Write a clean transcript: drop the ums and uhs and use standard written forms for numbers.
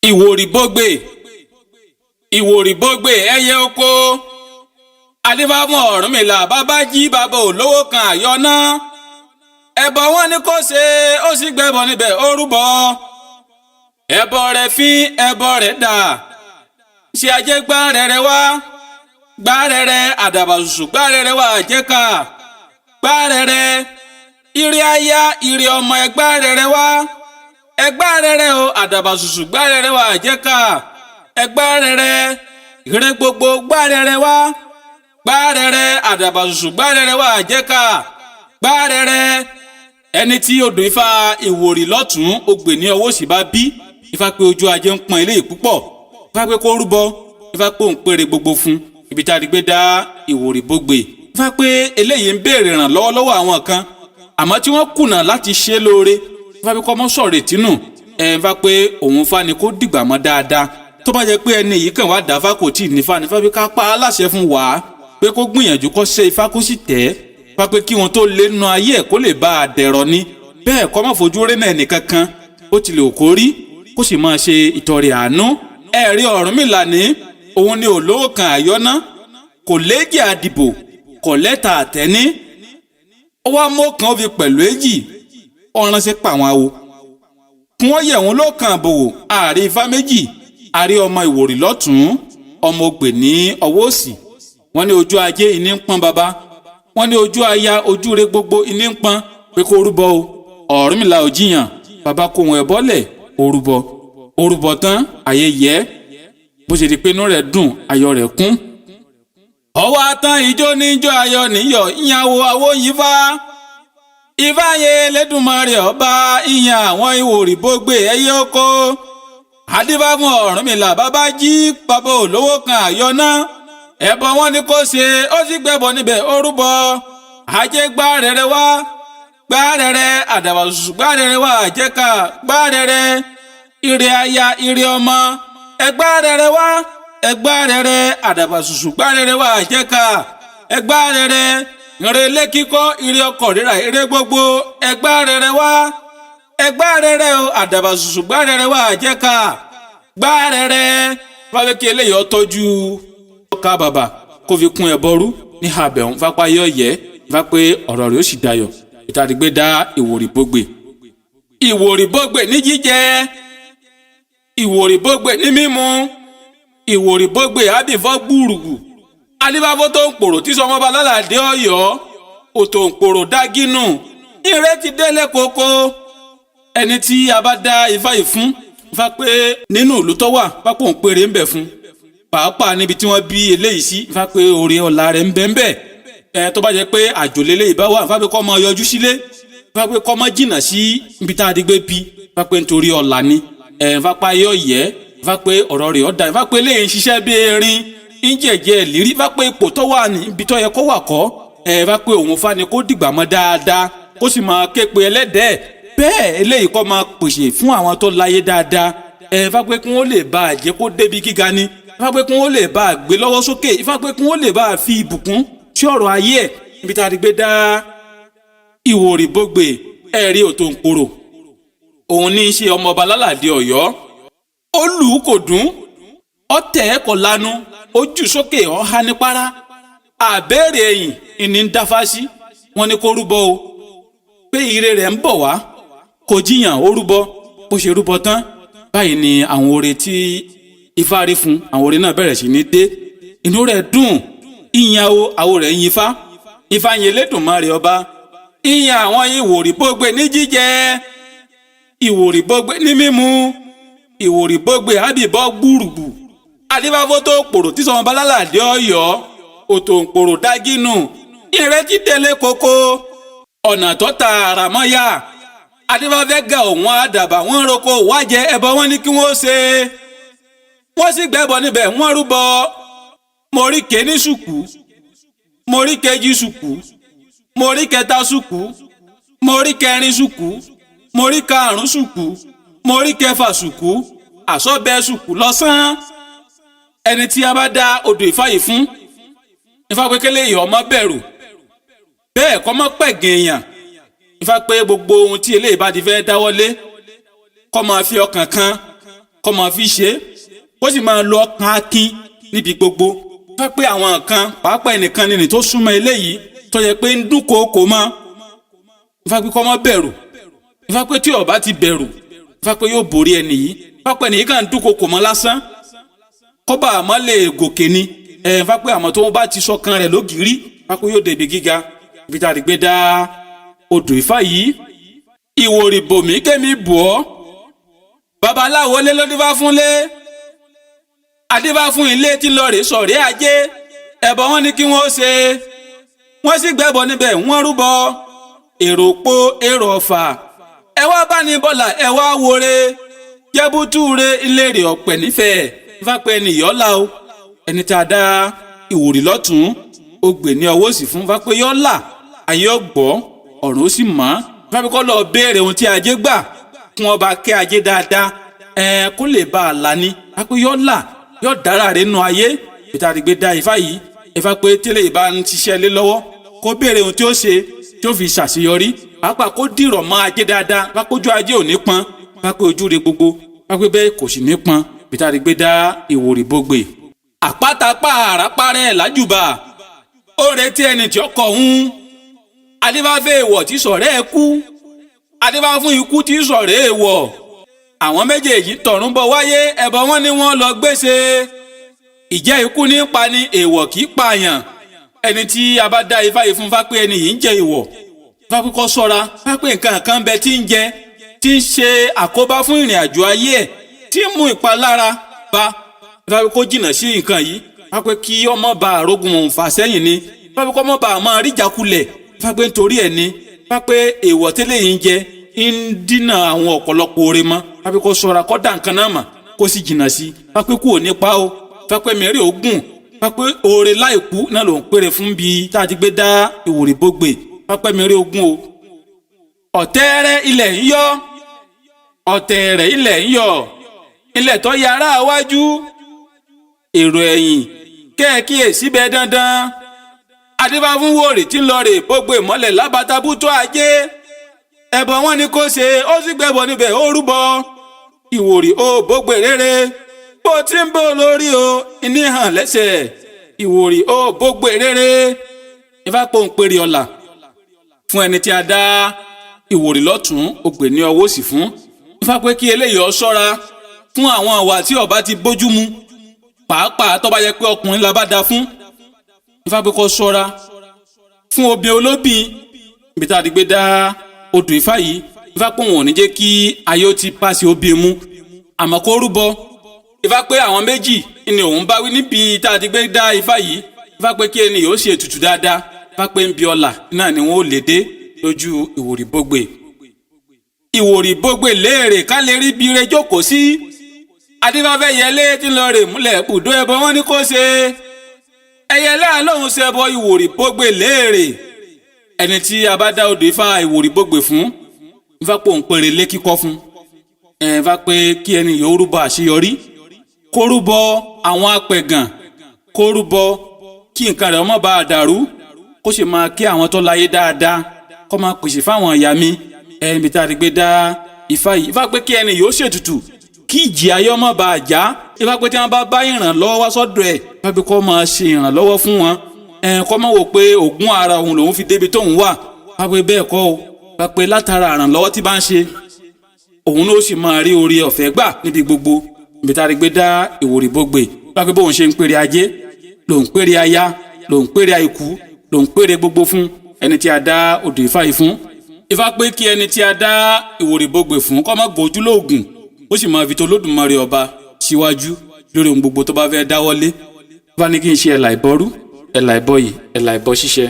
ìwòrìbógbè ìwòrìbógbè ẹyẹ oko adífáfún Ọ̀rúnmìlà bàbá jí bàbá olówó kan àyọná ẹbọ wọn ni kò ṣe ó sì gbẹbọ níbẹ̀ ó rúbọ ẹbọ rẹ̀ fín ẹbọ rẹ̀ dà ṣe ajé gbá rẹrẹ wá gbá rẹrẹ àdàbàṣùṣù gbá rẹrẹ wá àjẹká gbá rẹrẹ ire aya ire ọmọ ẹgbá rẹrẹ wá ẹgbá rẹrẹ o àdàbàṣùṣù gbá rẹrẹ wá àjẹká ẹgbá rẹrẹ ire gbogbo gbá rẹrẹ wá gbá rẹrẹ àdàbàṣùṣù gbá rẹrẹ wá àjẹká gbá rẹrẹ ẹni tí odò Ifá Ìwòrì lọ́tún Ògbè ní ọwọ́ òsì bá bí Ifá pé ojú ajé ń pọn eléyìí púpọ̀ Ifá pé kó rúbọ Ifá pé òun péré gbogbo fún ibi tá a rí gbé dá Ìwòrìbógbè Ifá pé eléyìí ń béèrè ràn lọ́wọ́lọ́wọ́ àwọn kan àmọ́ tí wọ́n kùnà láti ṣe lóore Ifá pé kọ́ mọ́ sọ̀rọ̀ ìtínú Ifá pé òun Fá ni kó dìgbà mọ́ dáadáa tó bá jẹ́ pé ẹni yìí kàn wá dáfá kò tí ì nífá nífá pé ká pa á láṣẹ fún wàá pé kó gbìyànjú kó ṣe Ifá kó sì tẹ̀ Ifá pé kí wọn tó lé nu ayé ẹ̀ kó lè bá a dẹ̀rọ̀ ni bẹ́ẹ̀ kọ́ mọ́ fojú rénà ẹnìkan kan ó tilẹ̀ òkó rí kó sì máa ṣe ìtọrẹ àánú ẹ̀rí Ọ̀rúnmìlà ní òun ni olówó kan àyọ́ná kò léjì àdìbò kò lẹ́tà àtẹ́ní ó wá mọ́ kan ó fi pẹ̀lú èjì ọ̀ràn ṣe pa àwọn awo kí wọ́n yẹ̀ wọ́n lọ́kàn àbòwò ààrí Ifá méjì àrí ọmọ Ìwòrì lọ́tún ọmọ Ògbè ní ọwọ́ òsì wọ́n ní ojú ajé ìní ń pọ́n baba wọ́n ní ojú aya ojú rẹ gbogbo ìní ń pọ́n pé kó rúbọ o Ọ̀rúnmìlà ò jiyàn baba kó wọn ẹbọ lẹ̀ orúbọ tán ayé yẹ bó ṣe di pé inú rẹ̀ dùn ayọ̀ rẹ̀ kún. ọwọ́ atán ijó níjó ayọ̀ níyọ̀ ìyàwó awóyinfá Ifá yẹ Elédùmarè ọba ìyàn àwọn Ìwòrìbógbè ẹyẹ oko adífáfún Ọ̀rúnmìlà bàbá jí bàbá olówó kan àyọná ẹbọ wọn ni kò ṣe ó sì gbẹbọ níbẹ̀ ó rúbọ ajé gbá rẹrẹ wá gbá rẹrẹ àdàbàṣùṣù gbá rẹrẹ wá àjẹká gbá rẹrẹ ire aya ire ọmọ ẹgbá rẹrẹ wá ẹgbá rẹrẹ àdàbàṣùṣù gbá rẹrẹ wá àjẹká ẹgbá rẹrẹ ire ilé kíkọ́ ire ọkọ̀ rírà ire gbogbo ẹgbá rẹrẹ wá ẹgbá rẹrẹ o àdàbàṣùṣù gbá rẹrẹ wá àjẹká gbá rẹrẹ fáwọn kí eléyìí ọtọ́jú ọkà bàbà kó fi kún ẹbọrú ní abẹ̀hún fapá yọ yẹ fá pé ọ̀rọ̀ rẹ̀ ó sì dayọ̀ ìtàdígbé dá Ìwòrìbógbè Ìwòrìbógbè ní jíjẹ Ìwòrìbógbè ní mímu Ìwòrìbógbè àbífọ́ gbùrùgbù adífáfó tó ń pòrò tí sọmọba lálàdé Ọ̀yọ́ òtò ń pòrò dágínù ìrètí délé koko ẹni tí a bá dá Ifá yìí fún Ifá pé nínú ìlú tó wà pápó ń péré ń bẹ fún pàápàá níbi tí wọ́n bí eléyìí sí Ifá pé oore ọ̀la rẹ̀ ń bẹ ń bẹ tó bá jẹ́ pé àjòlélé ìbá wà Ifá pé kó máa yọjú sílé Ifá pé kó máa jìnnà sí ibi tá a di gbé bí Ifá pé nítorí ọ̀la ni Ifá pé ayọ̀ yẹ Ifá pé ọ̀rọ̀ rẹ̀ ọ̀dà Ifá pé léyìn ṣiṣẹ́ bí erin ń jẹ̀jẹ̀ lírí Ifá pé ipò tó wà ní ibi tó yẹ kó wà kọ́ Ifá pé òun Fá ni kó dìgbà mọ́ dáadáa kó sì máa ké pe ẹlẹ́dẹ̀ẹ́ bẹ́ẹ̀ eléyìí kó máa pèsè fún àwọn tó láyé dáadáa Ifá pé kí wọ́n lè bá a jẹ́ kó débi gíga ni Ifá pé kí wọ́n lè bá a gbé lọ́wọ́ sókè Ifá pé kí wọ́n lè bá a fi ìbùkún sí ọ̀rọ̀ ayé ẹ̀ níbi tá a ti gbé dá Ìwòrìbógbè ẹ̀rí Òtòǹpòrò òun ní í ṣe ọmọọba lálàdé Ọ̀yọ́ ó lù ú kò dún ó tẹ̀ ẹ́ kò lanu ó jù sókè ó há ní para àbẹ́rẹ́ ẹ̀yìn ìní ń dáfá sí wọn ni kó rúbọ o pé ire rẹ̀ ń bọ̀ wá kò jiyàn ó rúbọ bó ṣe rúbọ tán báyìí ni àwọn oore tí Ifá rí fún àwọn oore náà bẹ̀rẹ̀ sí ní dé inú rẹ̀ dùn ìyàn àwo rẹ̀ yin Ifá Ifá yin Elédùmarè ọba ìyàn àwọn Ìwòrìbógbè ní jíjẹ Ìwòrìbógbè ní mímu Ìwòrìbógbè àbíbọ́ gbùrùgbù adífáfó tó pòrò tí sọmọba lálàdé Ọ̀yọ́ Òtòǹpòrò dágínù ìrètí délé koko ọ̀nà tó ta àràmọ́yà adífáfẹ́ ga òun àdàbà wọ́n roko wájẹ ẹbọ wọn ní kí wọ́n ṣe wọ́n sì gbẹ́bọ níbẹ̀ wọ́n rúbọ mórí kéní ṣùkú mórí kejì ṣùkú mórí kẹta ṣùkú mórí kẹrin ṣùkú mórí karùn ṣùkú mórí kẹfà ṣùkú àsọ̀bẹ ṣùkú lọ́sàn ẹni tí a bá dá odò Ifá yìí fún Ifá pé kélé yìí ọmọ bẹ̀rù bẹ́ẹ̀ kọ́ mọ́ pẹ̀gàn èèyàn Ifá pé gbogbo ohun tí eléyìí bá ti fẹ́ dáwọ́lé kó máa fi ọkàn kan kó máa fi ṣe kó sì máa lo ọkàn akin níbi gbogbo. Ifá pé àwọn kan pàápàá ẹnìkan nínú tó súnmọ́ eléyìí tó yẹ pé ń dúnkòokò mọ́. Ifá pé kó má bẹ̀rù. Ifá pé tí ó bá ti bẹ̀rù Ifá pé yóò borí ẹni yìí. Ifá pé ẹni yìí kàn ń dúnkòokò mọ́ lásán kó bá àmọ́ lè gòkè ni. Ifá pé àmọ́ tó bá ti sọkàn rẹ̀ lógìrí Ifá pé yóò débi gíga. Ibi tá a rí gbé dá odò Ifá yìí. Ìwòrì bòmí kémi bù ọ́. Babaláwo lé ló dífá fúnlé. Adífá fún ilé tí lọ rè sọ̀rẹ́ ajé. Ẹbọ wọn ní kí wọ́n ṣe. Wọ́n sì gbẹ́bọ níbẹ̀ wọ́n rúbọ. Èrò po èrò ọ̀fà. Ẹ wá bá ní bọ́là ẹ wá wore. Jẹ́bútúre ilé rè ọ̀pẹ̀ nífẹ̀ẹ́. Ifá pé ẹni ìyọ́lá o. Ẹni tá a dá ìwòrì lọ́tún ó gbè ní ọwọ́ òsì fún. Ifá pé yọ́lá ayé ọgbọ́ ọ̀run ó sì mọ́. Ifá pé kó lọ béèrè ohun tí ajé gbà kún ọba kẹ́ ajé dáadáa. Kó lè bá a là ní. Ifá pé yọ́lá yóò dára rẹ̀ nù ayé. Ìta àdìgbé dá Ifá yìí. Ifá pé tẹ́lẹ̀ ìbá ń ṣiṣẹ́ lé lọ́wọ́ kó béèrè ohun tí ó ṣe tí ó fi ṣàṣeyọrí. Pàápàá kó dìrọ̀ mọ́ ajé dáadáa. Ifá pé ojú ajé ò ní pọ́n. Ifá pé ojú rẹ̀ gbogbo. Ifá pé bẹ́ẹ̀ kò sì ní pọ́n. Ìta àdìgbé dá Ìwòrì Bógbè. Àpáta pààrà parẹ́ lájùbà. Ó retí ẹni tí ó kọ̀ ń. Adífá fẹ́ èèwọ̀ tí sọ̀rẹ́ ẹ kú. Adífá fún ikú tí sọ̀rẹ́ èèwọ̀. Àwọn méjèèjì tọ̀run bọ̀ wáyé ẹbọ wọn ni wọ́n lọ gbéṣe. Ìjẹ́ ikú ní pa ni èèwọ̀ kì í pààyàn. Ẹni tí a bá dá Ifá yìí fún Ifá pé ẹni yìí ń jẹ èèwọ̀. Ifá pé kó ṣọ́ra. Ifá pé nǹkan kan bẹ tí ń jẹ tí ń ṣe àkóbá fún ìrìn àjò ayé ẹ̀ tí ń mú ìpalára bá. Ifá pé kó jìnnà sí nǹkan yìí. Ifá pé kí ọmọ bá àrógùn òun fà sẹ́yìn ni. Ifá pé kó ọmọ bá àmọ́ ríjàkulẹ̀. Ifá pé nítorí ẹ̀ ni. Ifá pé èèwọ̀ tẹ́lẹ̀ yìí ń jẹ ń dínà àwọn ọ̀pọ̀lọpọ̀ oore mọ́. Ifá pé kó ṣọ́ra kó dá nǹkan náà mà kó sì jìnnà sí. Ifá pé kú ò ní pa o. Ifá pé mẹ́rin ogun. Ifá pé oore láìkú náà ló ń pèrè fún bí tá a ti gbé dá Ìwòrì Bógbè. Ifá pé mẹ́rin ogun o. Ọ̀tẹ́rẹ́ ilẹ̀ ń yọ. Ọ̀tẹ̀rẹ̀ ilẹ̀ ń yọ. Ilẹ̀ tó yára wájú. Èrò ẹ̀yìn kẹ́ẹ̀kíyèsí bẹ́ẹ̀ dandan. Adífá fún Ìwòrì tí ń lọ rè Bógbè mọ́lẹ̀ lábàtàbú tó ajé. Ẹbọ wọn ni kó ṣe ó sì gbẹ́bọ níbẹ̀ ó rúbọ. Ìwòrì ó Bógbè rere bó ti ń bọ̀ lórí o ìní hàn lẹ́sẹ̀. Ìwòrì ó Bógbè rere. Ifá pò ń pèrè ọ̀la fún ẹni tí a dá Ìwòrì lọ́tún ó gbè ní ọwọ́ òsì fún. Ifá pé kí eléyìí ó ṣọ́ra fún àwọn àwà tí ó bá ti bójú mu pàápàá tó bá yẹ pé ọkùnrin la bá dá fún. Ifá pé kó ṣọ́ra fún obìnrin olóbìn. Ibi tá a ti gbé dá odò Ifá yìí. Ifá pé wọn ò ní jẹ́ kí ayé ó ti pàṣẹ obìnrin mu àmọ́ kó rúbọ. Ifá pé àwọn méjì ni òun bá wí níbi tá a ti gbé dá Ifá yìí. Ifá pé kí ẹni yóò ṣe ètùtù dáadáa. Ifá pé ń bi ọlà náà ni wọn ò lè dé lójú Ìwòrì Bógbè. Ìwòrì Bógbè léèrè ká lè rí bire jókòó sí. Adífá fẹ́ yẹlé tí ń lọ rè múlẹ̀ bùdó ẹbọ wọn ni kó ṣe. Ẹyẹlé àlóhùn ṣe ẹbọ Ìwòrì Bógbè léèrè. Ẹni tí a bá dá odò Ifá Ìwòrì Bógbè fún. Ifá pò ń pèrè lé kíkọ́ fún. Ifá pé kí ẹni yóò rúbọ àṣeyọrí. Kó rúbọ àwọn apẹ̀gàn. Kó rúbọ kí nǹkan rẹ̀ ọmọ bá a dàrú. Kó sì máa kí àwọn tó láyé dáadáa. Kó máa pèsè fáwọn ìyá mi. Ibi tá a ti gbé dá Ifá yìí. Ifá pé kí ẹni yóò ṣètùtù kí ìjì ayé ọmọ bá a já. Ifá pé tí wọ́n bá ìrànlọ́wọ́ wá sọ́dọ̀ ẹ̀. Ifá pé kó máa ṣe ìrànlọ́wọ́ fún wọn. Kó máa wò pé ògùn ara òun lòun fi débi tóun wà. Ifá pé bẹ́ẹ̀ kọ́ o. Ifá pé látara ìrànlọ́wọ́ tí bá ń ṣe òun ló sì máa rí oore ọ̀fẹ́ gbà níbi gbogbo. Ibi tá a rí gbé dá Ìwòrì Bógbè. Ifá pé bóun ṣe ń pèrè ajé lòun pèrè aya lòun pèrè àìkú lòun pèrè gbogbo fún ẹni tí a dá odò Ifá yìí fún. Ifá pé kí ẹni tí a dá Ìwòrì Bógbè fún kó má gbójú lóògùn ó sì máa fi tó Olódùmarè ọba síwájú lórí ohun gbogbo tó bá fẹ́ dáwọ́lé. Ifá ní kí n ṣe ẹ̀là ìbọrú ẹ̀là ìbọyì ẹ̀là ìbọ ṣíṣẹ.